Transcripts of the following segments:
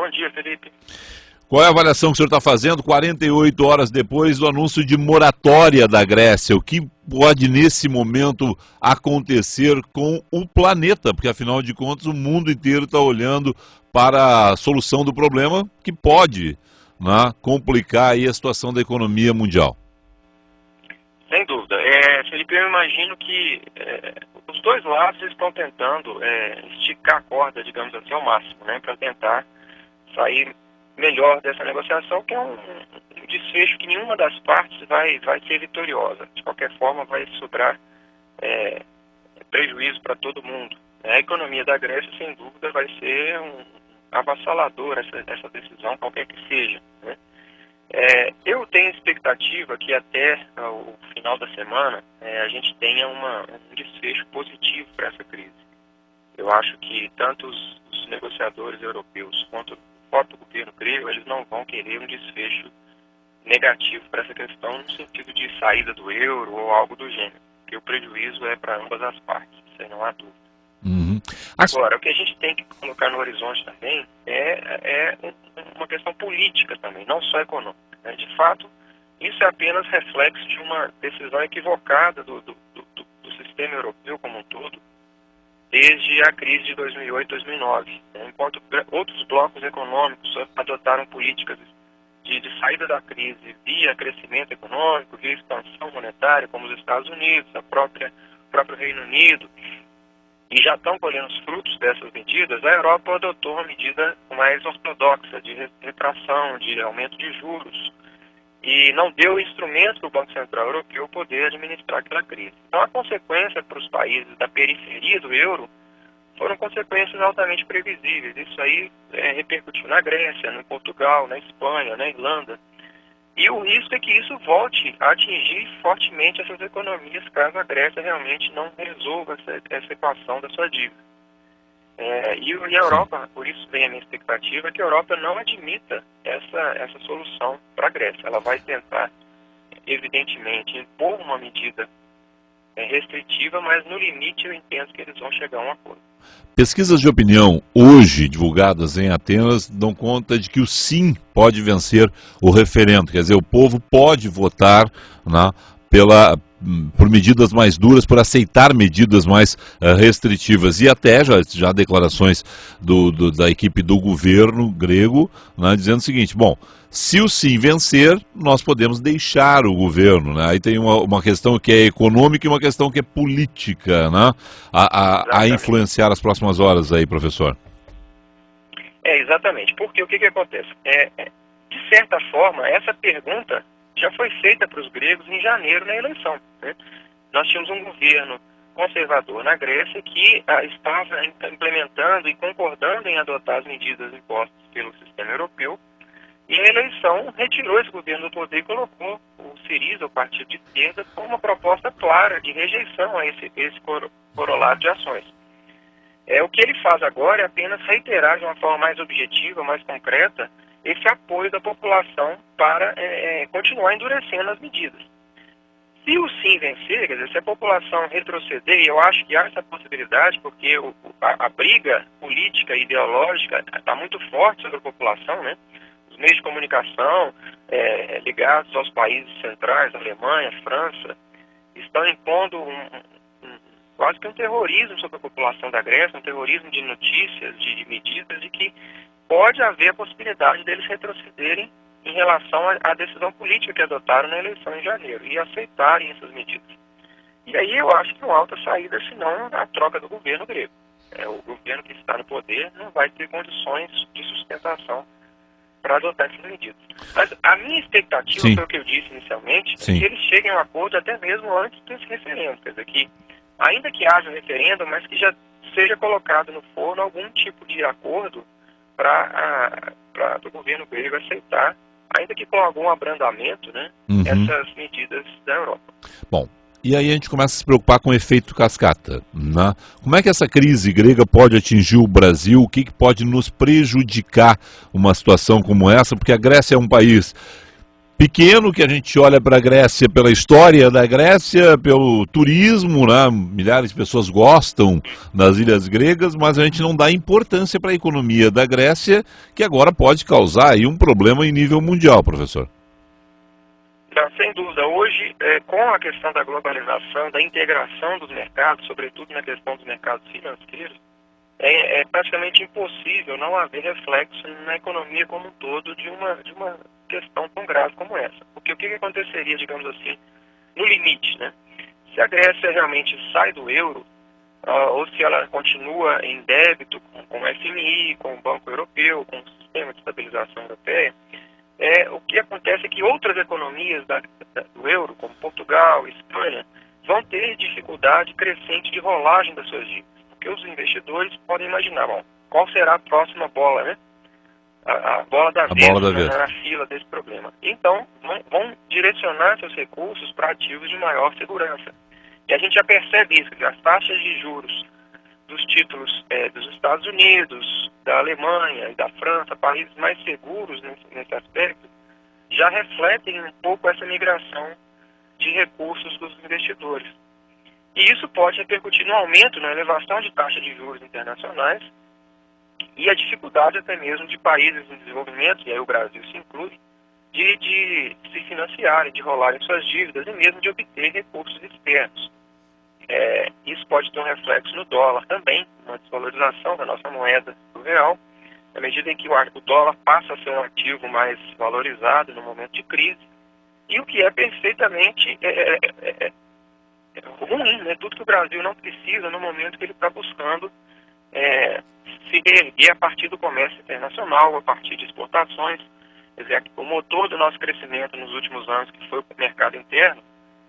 Bom dia, Felipe. Qual é a avaliação que o senhor está fazendo 48 horas depois do anúncio de moratória da Grécia? O que pode, nesse momento, acontecer com o planeta? Porque, afinal de contas, o mundo inteiro está olhando para a solução do problema que pode, né, complicar aí a situação da economia mundial. Sem dúvida. Felipe, eu imagino que os dois lados estão tentando esticar a corda, digamos assim, ao máximo, né, para tentar sair melhor dessa negociação, que é um desfecho que nenhuma das partes vai ser vitoriosa. De qualquer forma, vai sobrar prejuízo para todo mundo. A economia da Grécia, sem dúvida, vai ser avassaladora essa decisão, qualquer que seja, né? Eu tenho expectativa que até o final da semana a gente tenha um desfecho positivo para essa crise. Eu acho que tanto os negociadores europeus quanto o próprio governo grego, eles não vão querer um desfecho negativo para essa questão no sentido de saída do euro ou algo do gênero, porque o prejuízo é para ambas as partes, sem não há dúvida. Uhum. Agora, o que a gente tem que colocar no horizonte também é uma questão política também, não só econômica, né? De fato, isso é apenas reflexo de uma decisão equivocada do sistema europeu como um todo, desde a crise de 2008 e 2009, né? Enquanto outros blocos econômicos adotaram políticas de saída da crise via crescimento econômico, via expansão monetária, como os Estados Unidos, o próprio Reino Unido, e já estão colhendo os frutos dessas medidas, a Europa adotou uma medida mais ortodoxa de retração, de aumento de juros, e não deu instrumento para o Banco Central Europeu poder administrar aquela crise. Então, a consequência para os países da periferia do euro foram consequências altamente previsíveis. Isso aí repercutiu na Grécia, no Portugal, na Espanha, na Irlanda. E o risco é que isso volte a atingir fortemente essas economias, caso a Grécia realmente não resolva essa equação da sua dívida. E a Europa, por isso vem a minha expectativa, que a Europa não admita essa solução para a Grécia. Ela vai tentar, evidentemente, impor uma medida restritiva, mas no limite eu entendo que eles vão chegar a um acordo. Pesquisas de opinião hoje divulgadas em Atenas dão conta de que o sim pode vencer o referendo, quer dizer, o povo pode votar, né, por medidas mais duras, por aceitar medidas mais restritivas. E até já declarações da equipe do governo grego, né, dizendo o seguinte: bom, se o sim vencer, nós podemos deixar o governo, né? Aí tem uma questão que é econômica e uma questão que é política, né, a influenciar as próximas horas aí, professor. Exatamente, porque o que acontece? De certa forma, essa pergunta já foi feita para os gregos em janeiro na eleição, né? Nós tínhamos um governo conservador na Grécia que estava implementando e concordando em adotar as medidas impostas pelo sistema europeu, e a eleição retirou esse governo do poder e colocou o Syriza, o partido de esquerda, com uma proposta clara de rejeição a esse corolário de ações. O que ele faz agora é apenas reiterar de uma forma mais objetiva, mais concreta, esse apoio da população para continuar endurecendo as medidas. Se o sim vencer, quer dizer, se a população retroceder, e eu acho que há essa possibilidade, porque a briga política e ideológica está muito forte sobre a população, né? Os meios de comunicação ligados aos países centrais, Alemanha, França, estão impondo quase que um terrorismo sobre a população da Grécia, um terrorismo de notícias, de medidas, de que pode haver a possibilidade deles retrocederem em relação à decisão política que adotaram na eleição em janeiro e aceitarem essas medidas. E aí eu acho que não há outra saída senão a troca do governo grego. O governo que está no poder não vai ter condições de sustentação para adotar essas medidas. Mas a minha expectativa, foi o que eu disse inicialmente, é que eles cheguem a um acordo até mesmo antes desse referendo. Quer dizer, que ainda que haja um referendo, mas que já seja colocado no forno algum tipo de acordo para o governo grego aceitar, ainda que com algum abrandamento, né, essas medidas da Europa. Bom, e aí a gente começa a se preocupar com o efeito cascata, né? Como é que essa crise grega pode atingir o Brasil? O que pode nos prejudicar uma situação como essa? Porque a Grécia é um país pequeno, que a gente olha para a Grécia pela história da Grécia, pelo turismo, né? Milhares de pessoas gostam das ilhas gregas, mas a gente não dá importância para a economia da Grécia, que agora pode causar aí um problema em nível mundial, professor. Sem dúvida. Hoje, com a questão da globalização, da integração dos mercados, sobretudo na questão dos mercados financeiros, é praticamente impossível não haver reflexo na economia como um todo de uma questão tão grave como essa. Porque o que aconteceria, digamos assim, no limite, né? Se a Grécia realmente sai do euro, ou se ela continua em débito com o FMI, com o Banco Europeu, com o Sistema de Estabilização Europeia, o que acontece é que outras economias do euro, como Portugal, Espanha, vão ter dificuldade crescente de rolagem das suas dívidas. Porque os investidores podem imaginar, qual será a próxima bola, né? A bola da vez na fila desse problema. Então, vão direcionar seus recursos para ativos de maior segurança. E a gente já percebe isso, que as taxas de juros dos títulos dos Estados Unidos, da Alemanha e da França, países mais seguros nesse aspecto, já refletem um pouco essa migração de recursos dos investidores. E isso pode repercutir no aumento, na elevação de taxas de juros internacionais e a dificuldade até mesmo de países em desenvolvimento, e aí o Brasil se inclui, de se financiarem, de rolarem suas dívidas e mesmo de obter recursos externos. Isso pode ter um reflexo no dólar também, uma desvalorização da nossa moeda do real, na medida em que o dólar passa a ser um ativo mais valorizado no momento de crise, e o que é perfeitamente ruim, né? Tudo que o Brasil não precisa no momento que ele está buscando se reerguer a partir do comércio internacional, a partir de exportações. Quer dizer, o motor do nosso crescimento nos últimos anos, que foi o mercado interno,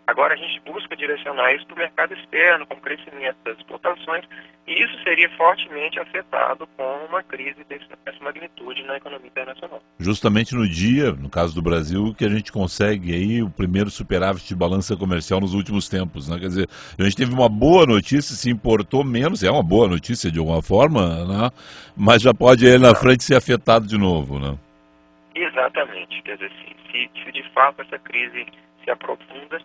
agora a gente busca direcionar isso para o mercado externo, com o crescimento das exportações, e isso seria fortemente afetado com uma crise dessa magnitude na economia internacional. Justamente no dia, no caso do Brasil, que a gente consegue aí o primeiro superávit de balança comercial nos últimos tempos, né? Quer dizer, a gente teve uma boa notícia, se importou menos, é uma boa notícia de alguma forma, né? Mas já pode aí na frente ser afetado de novo, né? Exatamente. Quer dizer, se de fato essa crise se aprofunda,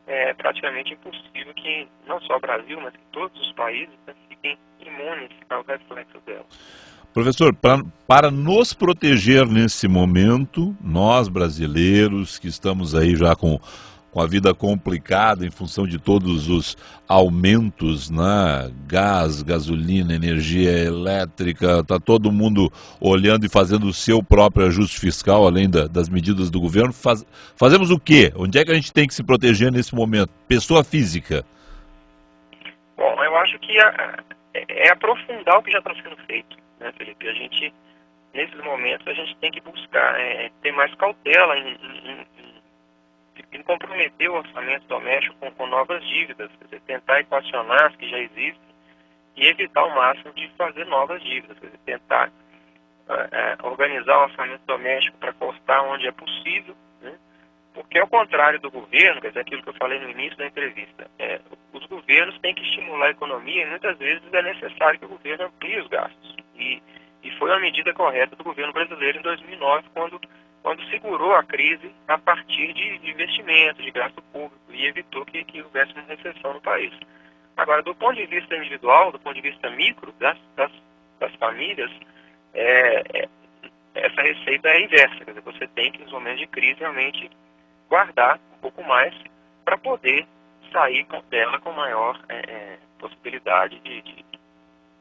é praticamente impossível que não só o Brasil, mas que todos os países fiquem imunes ao reflexo dela. Professor, para nos proteger nesse momento, nós brasileiros que estamos aí já com a vida complicada em função de todos os aumentos, né? Gás, gasolina, energia elétrica, está todo mundo olhando e fazendo o seu próprio ajuste fiscal, além das medidas do governo. Fazemos o quê? Onde é que a gente tem que se proteger nesse momento? Pessoa física. Bom, eu acho que é aprofundar o que já está sendo feito, né, Felipe? Nesses momentos, a gente tem que buscar ter mais cautela em comprometer o orçamento doméstico com novas dívidas, quer dizer, tentar equacionar as que já existem e evitar ao máximo de fazer novas dívidas, quer dizer, tentar organizar o orçamento doméstico para cortar onde é possível, né? Porque ao contrário do governo, quer dizer, aquilo que eu falei no início da entrevista, os governos têm que estimular a economia e muitas vezes é necessário que o governo amplie os gastos. E foi uma medida correta do governo brasileiro em 2009, quando segurou a crise a partir de investimento, de gasto público, e evitou que houvesse uma recessão no país. Agora, do ponto de vista individual, do ponto de vista micro das famílias, essa receita é inversa. Quer dizer, você tem que, nos momentos de crise, realmente guardar um pouco mais para poder sair dela com maior possibilidade de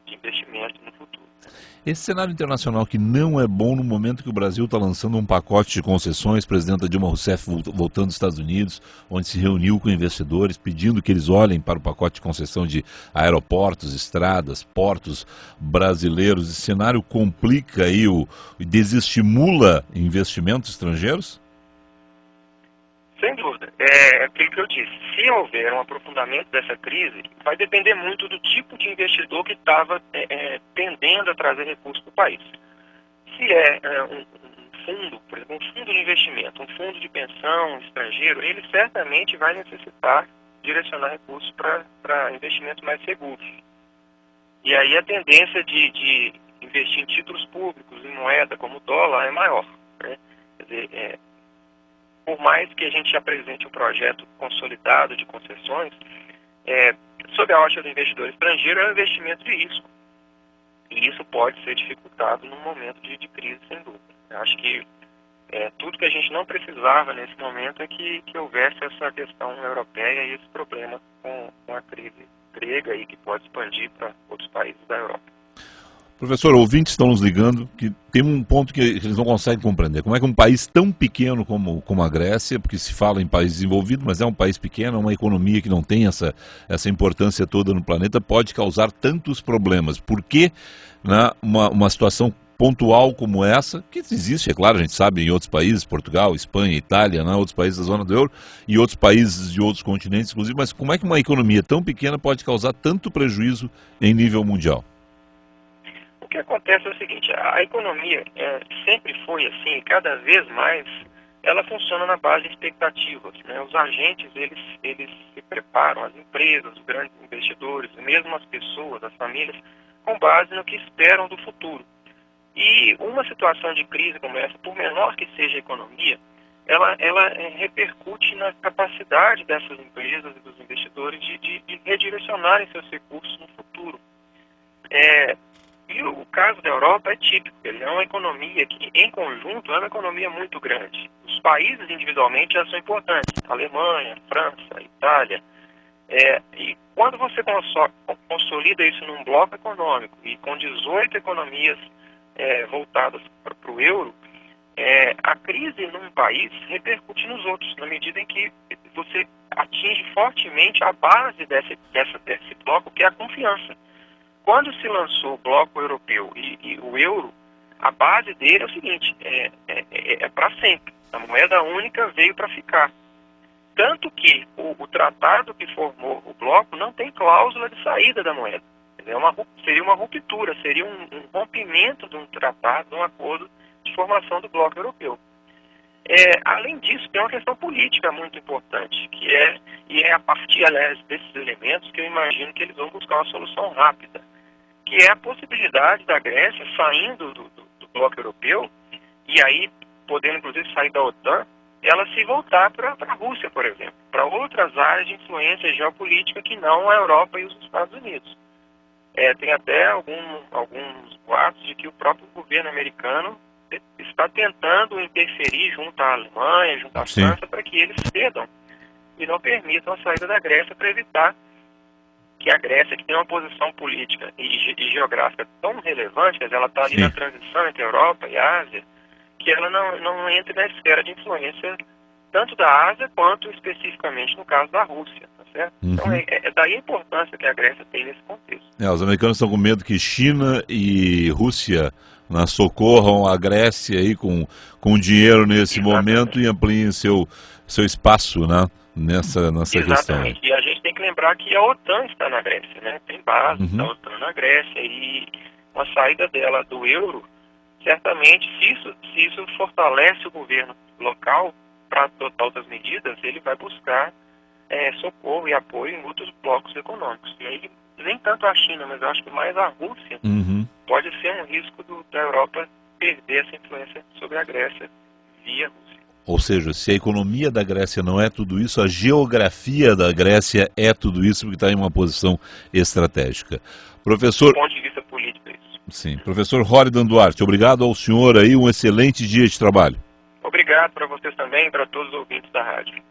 investimento no futuro. Esse cenário internacional que não é bom no momento que o Brasil está lançando um pacote de concessões, presidenta Dilma Rousseff voltando dos Estados Unidos, onde se reuniu com investidores, pedindo que eles olhem para o pacote de concessão de aeroportos, estradas, portos brasileiros. Esse cenário complica aí e desestimula investimentos estrangeiros? Sem dúvida. É aquilo que eu disse. Se houver um aprofundamento dessa crise, vai depender muito do tipo de investidor que estava tendendo a trazer recursos para o país. Se um fundo, por exemplo, um fundo de investimento, um fundo de pensão estrangeiro, ele certamente vai necessitar direcionar recursos para investimentos mais seguros. E aí a tendência de investir em títulos públicos, em moeda como o dólar, é maior, né? Quer dizer, por mais que a gente apresente um projeto consolidado de concessões, sob a ótica do investidor estrangeiro, é um investimento de risco. E isso pode ser dificultado num momento de crise, sem dúvida. Eu acho que tudo que a gente não precisava nesse momento é que houvesse essa questão europeia e esse problema com a crise grega e que pode expandir para outros países da Europa. Professor, ouvintes estão nos ligando que tem um ponto que eles não conseguem compreender. Como é que um país tão pequeno como a Grécia, porque se fala em país desenvolvido, mas é um país pequeno, é uma economia que não tem essa importância toda no planeta, pode causar tantos problemas? Por que, né, uma situação pontual como essa, que existe, é claro, a gente sabe, em outros países, Portugal, Espanha, Itália, né, outros países da zona do euro e outros países de outros continentes, inclusive, mas como é que uma economia tão pequena pode causar tanto prejuízo em nível mundial? O que acontece é o seguinte, a economia sempre foi assim, e cada vez mais ela funciona na base de expectativas, né? Os agentes, eles se preparam, as empresas, os grandes investidores, mesmo as pessoas, as famílias, com base no que esperam do futuro. E uma situação de crise como essa, por menor que seja a economia, ela repercute na capacidade dessas empresas e dos investidores de redirecionarem seus recursos no futuro. E o caso da Europa é típico, ele é uma economia que, em conjunto, é uma economia muito grande. Os países individualmente já são importantes, Alemanha, França, Itália. E quando você consolida isso num bloco econômico e com 18 economias voltadas para o euro, a crise num país repercute nos outros, na medida em que você atinge fortemente a base desse bloco, que é a confiança. Quando se lançou o bloco europeu e o euro, a base dele é o seguinte, é para sempre. A moeda única veio para ficar. Tanto que o tratado que formou o bloco não tem cláusula de saída da moeda. Seria uma ruptura, seria um rompimento de um tratado, de um acordo de formação do bloco europeu. Além disso, tem uma questão política muito importante, que é a partir, aliás, desses elementos que eu imagino que eles vão buscar uma solução rápida, que é a possibilidade da Grécia, saindo do bloco europeu, e aí podendo inclusive sair da OTAN, ela se voltar para a Rússia, por exemplo, para outras áreas de influência geopolítica que não a Europa e os Estados Unidos. Tem até alguns boatos de que o próprio governo americano está tentando interferir junto à Alemanha, junto à França, para que eles cedam e não permitam a saída da Grécia, para evitar que a Grécia, que tem uma posição política e geográfica tão relevante, quer dizer, ela está ali na transição entre a Europa e a Ásia, que ela não entre na esfera de influência tanto da Ásia quanto especificamente no caso da Rússia, tá certo? Então daí a importância que a Grécia tem nesse contexto. Os americanos estão com medo que China e Rússia, né, socorram a Grécia aí com dinheiro nesse momento e ampliem seu espaço, né, nessa questão. Exatamente, e a gente tem que lembrar que a OTAN está na Grécia, né? Tem base da OTAN na Grécia, e uma saída dela do euro, certamente, se isso fortalece o governo local para adotar outras medidas, ele vai buscar socorro e apoio em outros blocos econômicos. E aí, nem tanto a China, mas eu acho que mais a Rússia pode ser um risco da Europa perder essa influência sobre a Grécia via Rússia. Ou seja, se a economia da Grécia não é tudo isso, a geografia da Grécia é tudo isso, porque está em uma posição estratégica. Professor... Do ponto de vista político, é isso. Sim. Professor Roridan Duarte, obrigado ao senhor aí, um excelente dia de trabalho. Obrigado para vocês também e para todos os ouvintes da rádio.